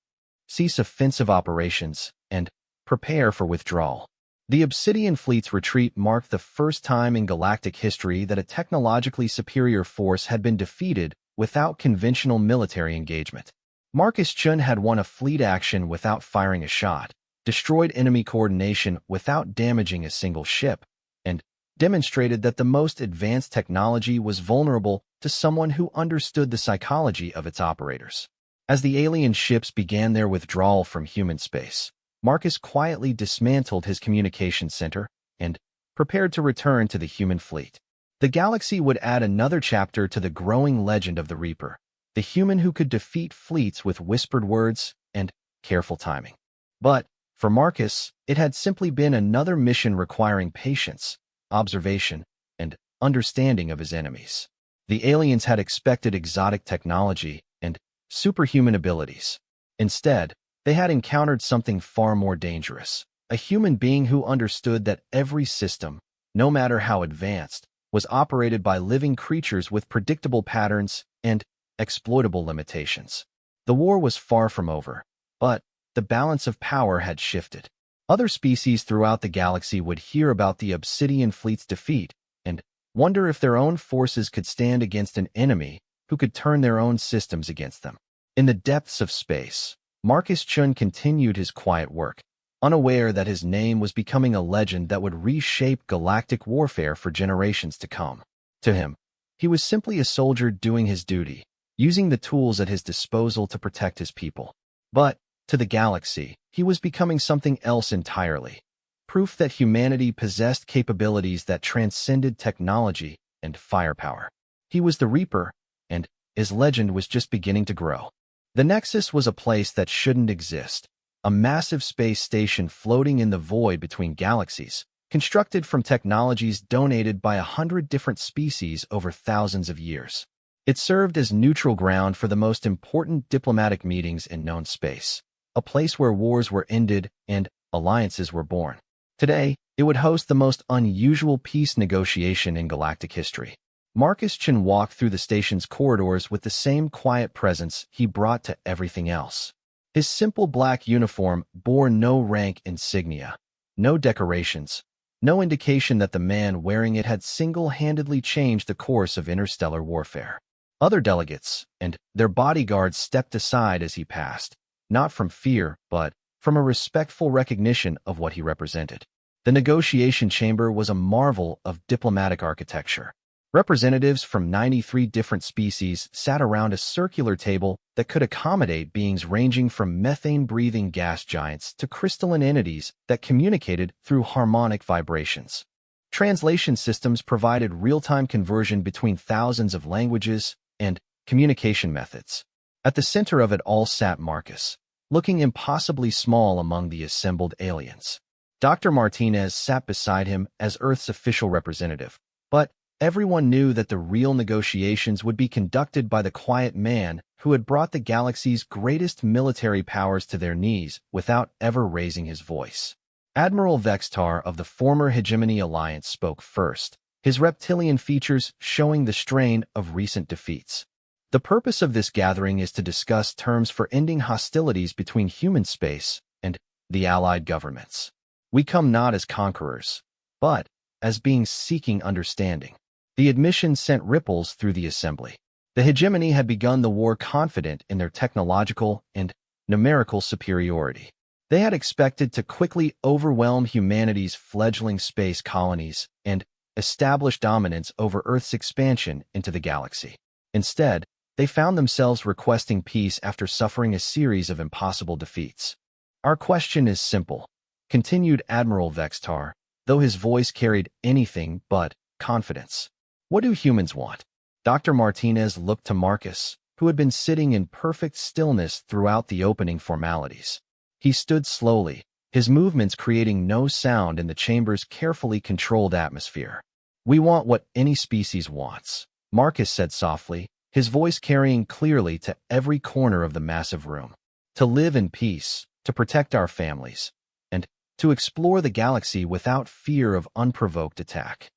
Cease offensive operations and prepare for withdrawal. The Obsidian fleet's retreat marked the first time in galactic history that a technologically superior force had been defeated without conventional military engagement. Marcus Chun had won a fleet action without firing a shot, destroyed enemy coordination without damaging a single ship, and demonstrated that the most advanced technology was vulnerable to someone who understood the psychology of its operators. As the alien ships began their withdrawal from human space, Marcus quietly dismantled his communication center and prepared to return to the human fleet. The galaxy would add another chapter to the growing legend of the Reaper, the human who could defeat fleets with whispered words and careful timing. But for Marcus, it had simply been another mission requiring patience, observation, and understanding of his enemies. The aliens had expected exotic technology and superhuman abilities. Instead, they had encountered something far more dangerous, a human being who understood that every system, no matter how advanced, was operated by living creatures with predictable patterns and exploitable limitations. The war was far from over, but the balance of power had shifted. Other species throughout the galaxy would hear about the Obsidian fleet's defeat and wonder if their own forces could stand against an enemy who could turn their own systems against them. In the depths of space, Marcus Chun continued his quiet work, unaware that his name was becoming a legend that would reshape galactic warfare for generations to come. To him, he was simply a soldier doing his duty, using the tools at his disposal to protect his people. But, to the galaxy, he was becoming something else entirely. Proof that humanity possessed capabilities that transcended technology and firepower. He was the Reaper, and his legend was just beginning to grow. The Nexus was a place that shouldn't exist, a massive space station floating in the void between galaxies, constructed from technologies donated by 100 different species over thousands of years. It served as neutral ground for the most important diplomatic meetings in known space, a place where wars were ended and alliances were born. Today, it would host the most unusual peace negotiation in galactic history. Marcus Chen walked through the station's corridors with the same quiet presence he brought to everything else. His simple black uniform bore no rank insignia, no decorations, no indication that the man wearing it had single-handedly changed the course of interstellar warfare. Other delegates and their bodyguards stepped aside as he passed, not from fear, but from a respectful recognition of what he represented. The negotiation chamber was a marvel of diplomatic architecture. Representatives from 93 different species sat around a circular table that could accommodate beings ranging from methane-breathing gas giants to crystalline entities that communicated through harmonic vibrations. Translation systems provided real-time conversion between thousands of languages and communication methods. At the center of it all sat Marcus, looking impossibly small among the assembled aliens. Dr. Martinez sat beside him as Earth's official representative, but everyone knew that the real negotiations would be conducted by the quiet man who had brought the galaxy's greatest military powers to their knees without ever raising his voice. Admiral Vextar of the former Hegemony Alliance spoke first, his reptilian features showing the strain of recent defeats. The purpose of this gathering is to discuss terms for ending hostilities between human space and the allied governments. We come not as conquerors, but as beings seeking understanding. The admission sent ripples through the assembly. The hegemony had begun the war confident in their technological and numerical superiority. They had expected to quickly overwhelm humanity's fledgling space colonies and establish dominance over Earth's expansion into the galaxy. Instead, they found themselves requesting peace after suffering a series of impossible defeats. Our question is simple, continued Admiral Vextar, though his voice carried anything but confidence. What do humans want? Dr. Martinez looked to Marcus, who had been sitting in perfect stillness throughout the opening formalities. He stood slowly, his movements creating no sound in the chamber's carefully controlled atmosphere. We want what any species wants, Marcus said softly, his voice carrying clearly to every corner of the massive room. To live in peace, to protect our families, and to explore the galaxy without fear of unprovoked attack.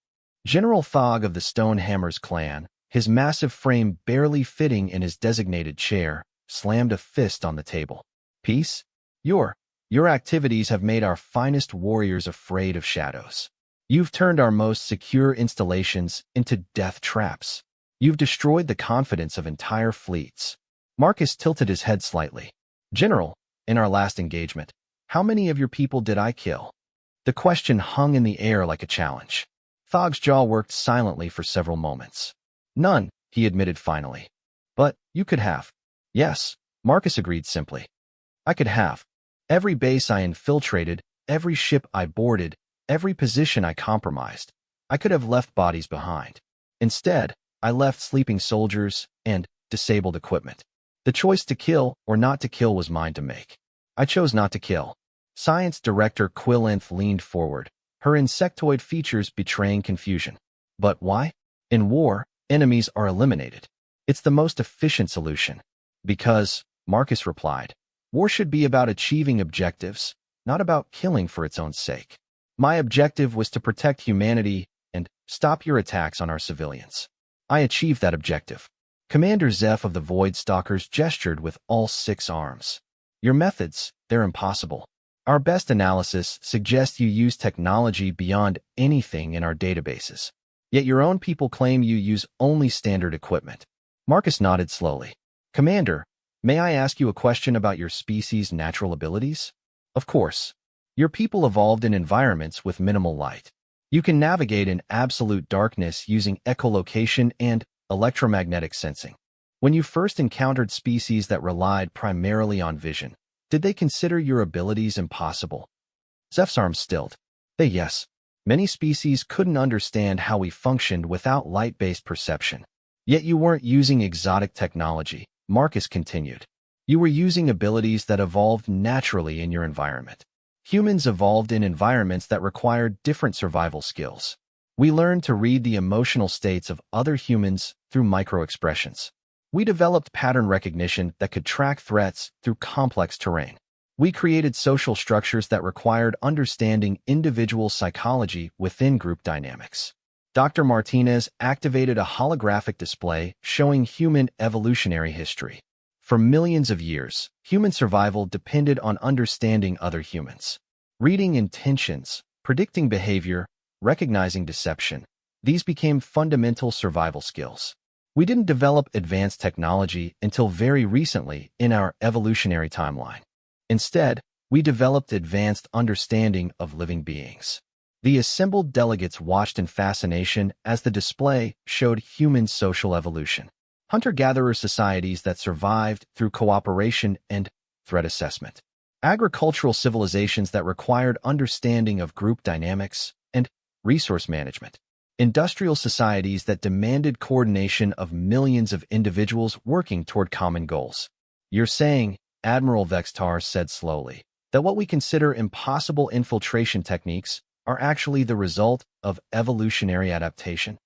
General Thog of the Stonehammers clan, his massive frame barely fitting in his designated chair, slammed a fist on the table. Peace? Your activities have made our finest warriors afraid of shadows. You've turned our most secure installations into death traps. You've destroyed the confidence of entire fleets. Marcus tilted his head slightly. General, in our last engagement, how many of your people did I kill? The question hung in the air like a challenge. Thog's jaw worked silently for several moments. None, he admitted finally. But you could have. Yes, Marcus agreed simply. I could have. Every base I infiltrated, every ship I boarded, every position I compromised. I could have left bodies behind. Instead, I left sleeping soldiers and disabled equipment. The choice to kill or not to kill was mine to make. I chose not to kill. Science Director Quillenth leaned forward, her insectoid features betraying confusion. But why? In war, enemies are eliminated. It's the most efficient solution. Because, Marcus replied, war should be about achieving objectives, not about killing for its own sake. My objective was to protect humanity and stop your attacks on our civilians. I achieved that objective. Commander Zeph of the Void Stalkers gestured with all 6 arms. Your methods, they're impossible. Our best analysis suggests you use technology beyond anything in our databases. Yet your own people claim you use only standard equipment. Marcus nodded slowly. Commander, may I ask you a question about your species' natural abilities? Of course. Your people evolved in environments with minimal light. You can navigate in absolute darkness using echolocation and electromagnetic sensing. When you first encountered species that relied primarily on vision, did they consider your abilities impossible? Zeph's arms stilled. Yes. Many species couldn't understand how we functioned without light-based perception. Yet you weren't using exotic technology, Marcus continued. You were using abilities that evolved naturally in your environment. Humans evolved in environments that required different survival skills. We learned to read the emotional states of other humans through micro-expressions. We developed pattern recognition that could track threats through complex terrain. We created social structures that required understanding individual psychology within group dynamics. Dr. Martinez activated a holographic display showing human evolutionary history. For millions of years, human survival depended on understanding other humans. Reading intentions, predicting behavior, recognizing deception, these became fundamental survival skills. We didn't develop advanced technology until very recently in our evolutionary timeline. Instead, we developed advanced understanding of living beings. The assembled delegates watched in fascination as the display showed human social evolution. Hunter-gatherer societies that survived through cooperation and threat assessment. Agricultural civilizations that required understanding of group dynamics and resource management. Industrial societies that demanded coordination of millions of individuals working toward common goals. You're saying, Admiral Vextar said slowly, that what we consider impossible infiltration techniques are actually the result of evolutionary adaptation?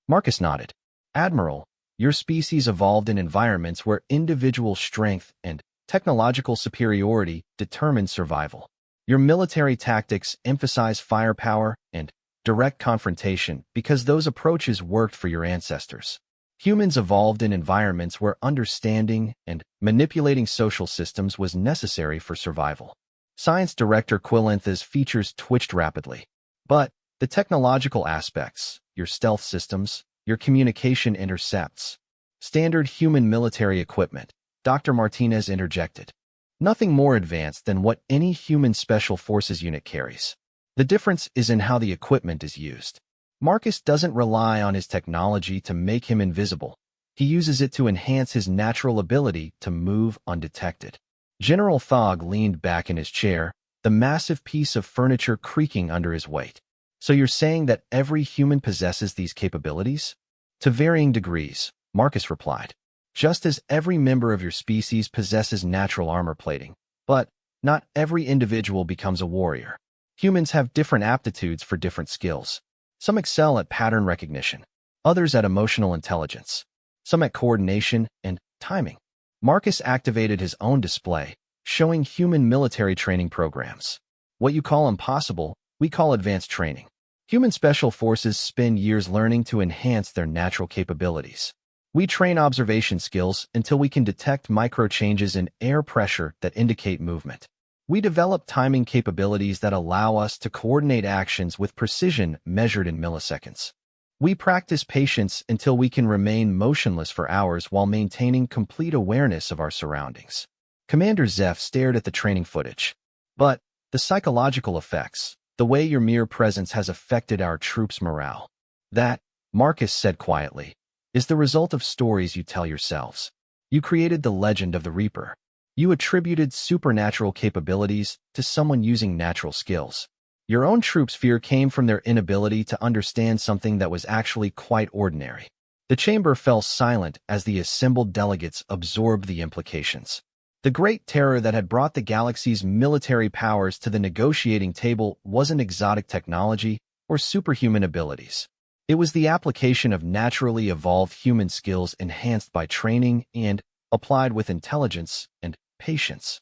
Marcus nodded. Admiral, your species evolved in environments where individual strength and technological superiority determined survival. Your military tactics emphasize firepower and direct confrontation because those approaches worked for your ancestors. Humans evolved in environments where understanding and manipulating social systems was necessary for survival. Science Director Quillantha's features twitched rapidly. But the technological aspects, your stealth systems, your communication intercepts, standard human military equipment, Dr. Martinez interjected. Nothing more advanced than what any human special forces unit carries. The difference is in how the equipment is used. Marcus doesn't rely on his technology to make him invisible. He uses it to enhance his natural ability to move undetected. General Thog leaned back in his chair, the massive piece of furniture creaking under his weight. So you're saying that every human possesses these capabilities? To varying degrees, Marcus replied. Just as every member of your species possesses natural armor plating, but not every individual becomes a warrior. Humans have different aptitudes for different skills. Some excel at pattern recognition, others at emotional intelligence, some at coordination and timing. Marcus activated his own display, showing human military training programs. What you call impossible, we call advanced training. Human special forces spend years learning to enhance their natural capabilities. We train observation skills until we can detect micro changes in air pressure that indicate movement. We develop timing capabilities that allow us to coordinate actions with precision measured in milliseconds. We practice patience until we can remain motionless for hours while maintaining complete awareness of our surroundings. Commander Zeph stared at the training footage. But the psychological effects, the way your mere presence has affected our troops' morale, that, Marcus said quietly, is the result of stories you tell yourselves. You created the legend of the Reaper. You attributed supernatural capabilities to someone using natural skills. Your own troops' fear came from their inability to understand something that was actually quite ordinary. The chamber fell silent as the assembled delegates absorbed the implications. The great terror that had brought the galaxy's military powers to the negotiating table wasn't exotic technology or superhuman abilities. It was the application of naturally evolved human skills enhanced by training and applied with intelligence and patience.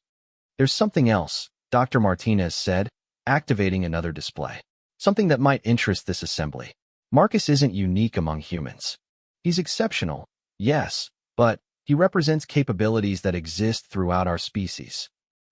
There's something else, Dr. Martinez said, activating another display. Something that might interest this assembly. Marcus isn't unique among humans. He's exceptional, yes, but he represents capabilities that exist throughout our species.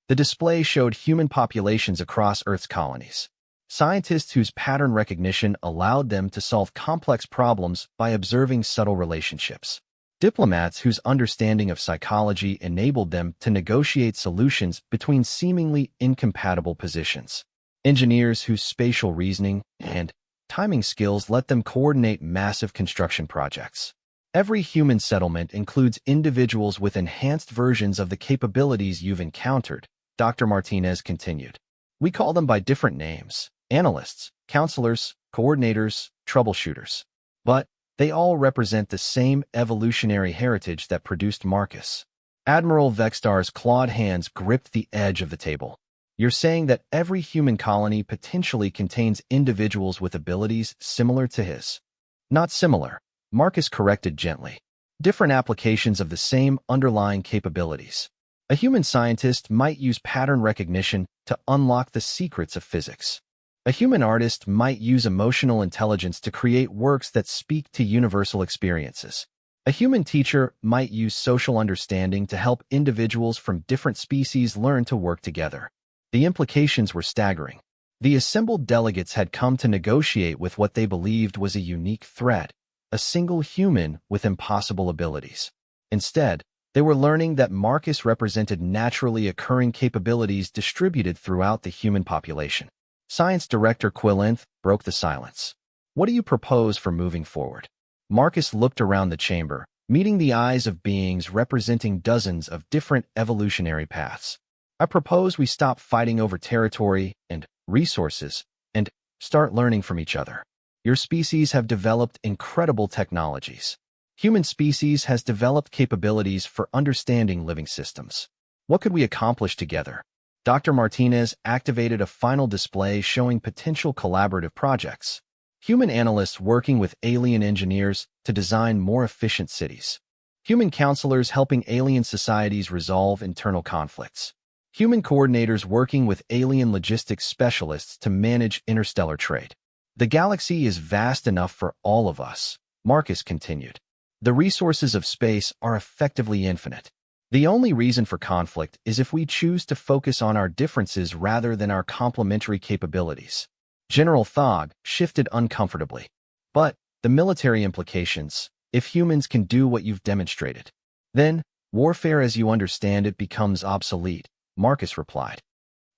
The display showed human populations across Earth's colonies. Scientists whose pattern recognition allowed them to solve complex problems by observing subtle relationships. Diplomats whose understanding of psychology enabled them to negotiate solutions between seemingly incompatible positions. Engineers whose spatial reasoning and timing skills let them coordinate massive construction projects. Every human settlement includes individuals with enhanced versions of the capabilities you've encountered, Dr. Martinez continued. We call them by different names: analysts, counselors, coordinators, troubleshooters. But they all represent the same evolutionary heritage that produced Marcus. Admiral Vextar's clawed hands gripped the edge of the table. You're saying that every human colony potentially contains individuals with abilities similar to his? Not similar, Marcus corrected gently. Different applications of the same underlying capabilities. A human scientist might use pattern recognition to unlock the secrets of physics. A human artist might use emotional intelligence to create works that speak to universal experiences. A human teacher might use social understanding to help individuals from different species learn to work together. The implications were staggering. The assembled delegates had come to negotiate with what they believed was a unique threat, a single human with impossible abilities. Instead, they were learning that Marcus represented naturally occurring capabilities distributed throughout the human population. Science Director Quillenth broke the silence. What do you propose for moving forward? Marcus looked around the chamber, meeting the eyes of beings representing dozens of different evolutionary paths. I propose we stop fighting over territory and resources and start learning from each other. Your species have developed incredible technologies. Human species has developed capabilities for understanding living systems. What could we accomplish together? Dr. Martinez activated a final display showing potential collaborative projects. Human analysts working with alien engineers to design more efficient cities. Human counselors helping alien societies resolve internal conflicts. Human coordinators working with alien logistics specialists to manage interstellar trade. The galaxy is vast enough for all of us, Marcus continued. The resources of space are effectively infinite. The only reason for conflict is if we choose to focus on our differences rather than our complementary capabilities. General Thog shifted uncomfortably. But the military implications, if humans can do what you've demonstrated, then warfare as you understand it becomes obsolete, Marcus replied.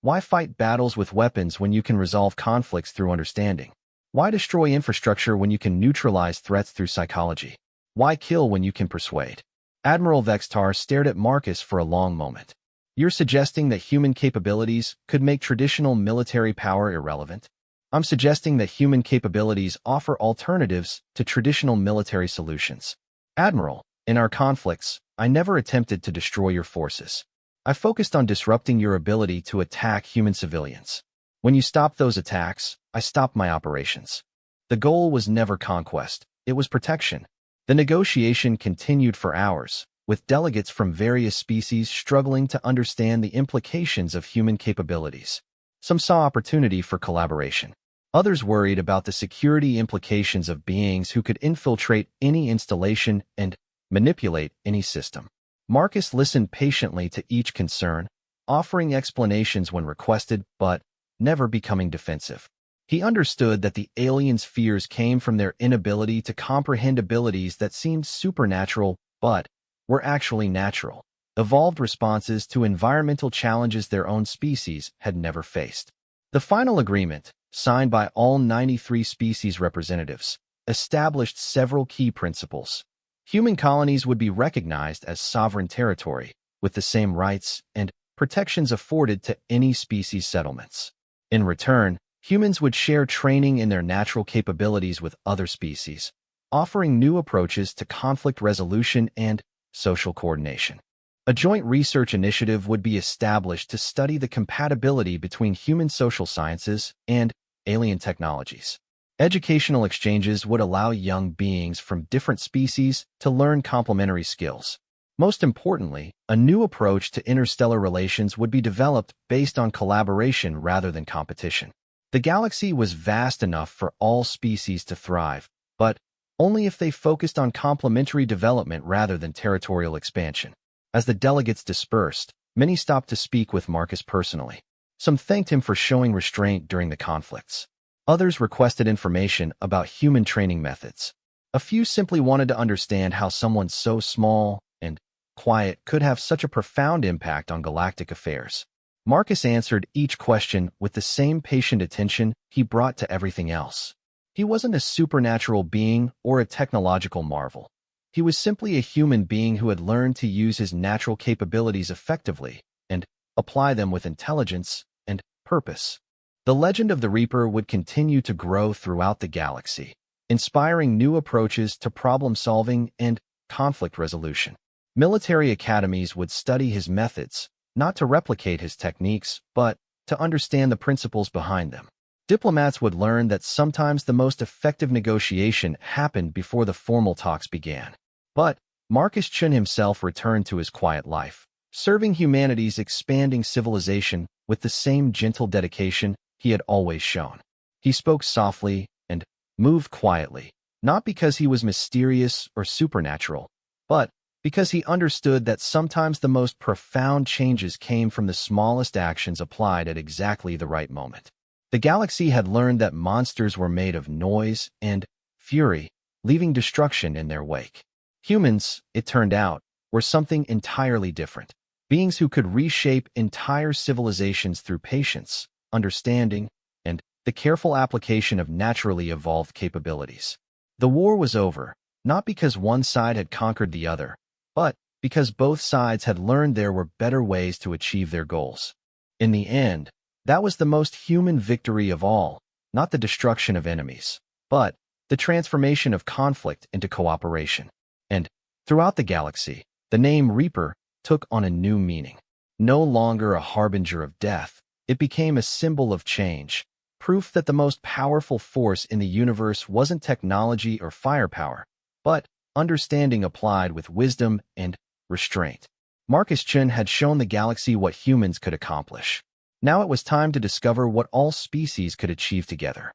Why fight battles with weapons when you can resolve conflicts through understanding? Why destroy infrastructure when you can neutralize threats through psychology? Why kill when you can persuade? Admiral Vextar stared at Marcus for a long moment. You're suggesting that human capabilities could make traditional military power irrelevant? I'm suggesting that human capabilities offer alternatives to traditional military solutions. Admiral, in our conflicts, I never attempted to destroy your forces. I focused on disrupting your ability to attack human civilians. When you stopped those attacks, I stopped my operations. The goal was never conquest, it was protection. The negotiation continued for hours, with delegates from various species struggling to understand the implications of human capabilities. Some saw opportunity for collaboration. Others worried about the security implications of beings who could infiltrate any installation and manipulate any system. Marcus listened patiently to each concern, offering explanations when requested, but never becoming defensive. He understood that the aliens' fears came from their inability to comprehend abilities that seemed supernatural but were actually natural, evolved responses to environmental challenges their own species had never faced. The final agreement, signed by all 93 species representatives, established several key principles. Human colonies would be recognized as sovereign territory, with the same rights and protections afforded to any species settlements. In return, humans would share training in their natural capabilities with other species, offering new approaches to conflict resolution and social coordination. A joint research initiative would be established to study the compatibility between human social sciences and alien technologies. Educational exchanges would allow young beings from different species to learn complementary skills. Most importantly, a new approach to interstellar relations would be developed based on collaboration rather than competition. The galaxy was vast enough for all species to thrive, but only if they focused on complementary development rather than territorial expansion. As the delegates dispersed, many stopped to speak with Marcus personally. Some thanked him for showing restraint during the conflicts. Others requested information about human training methods. A few simply wanted to understand how someone so small and quiet could have such a profound impact on galactic affairs. Marcus answered each question with the same patient attention he brought to everything else. He wasn't a supernatural being or a technological marvel. He was simply a human being who had learned to use his natural capabilities effectively and apply them with intelligence and purpose. The legend of the Reaper would continue to grow throughout the galaxy, inspiring new approaches to problem-solving and conflict resolution. Military academies would study his methods, not to replicate his techniques, but to understand the principles behind them. Diplomats would learn that sometimes the most effective negotiation happened before the formal talks began. But Marcus Chun himself returned to his quiet life, serving humanity's expanding civilization with the same gentle dedication he had always shown. He spoke softly and moved quietly, not because he was mysterious or supernatural, but because he understood that sometimes the most profound changes came from the smallest actions applied at exactly the right moment. The galaxy had learned that monsters were made of noise and fury, leaving destruction in their wake. Humans, it turned out, were something entirely different. Beings who could reshape entire civilizations through patience, understanding, and the careful application of naturally evolved capabilities. The war was over, not because one side had conquered the other, but because both sides had learned there were better ways to achieve their goals. In the end, that was the most human victory of all, not the destruction of enemies, but the transformation of conflict into cooperation. And throughout the galaxy, the name Reaper took on a new meaning. No longer a harbinger of death, it became a symbol of change, proof that the most powerful force in the universe wasn't technology or firepower, but understanding applied with wisdom and restraint. Marcus Chun had shown the galaxy what humans could accomplish. Now it was time to discover what all species could achieve together.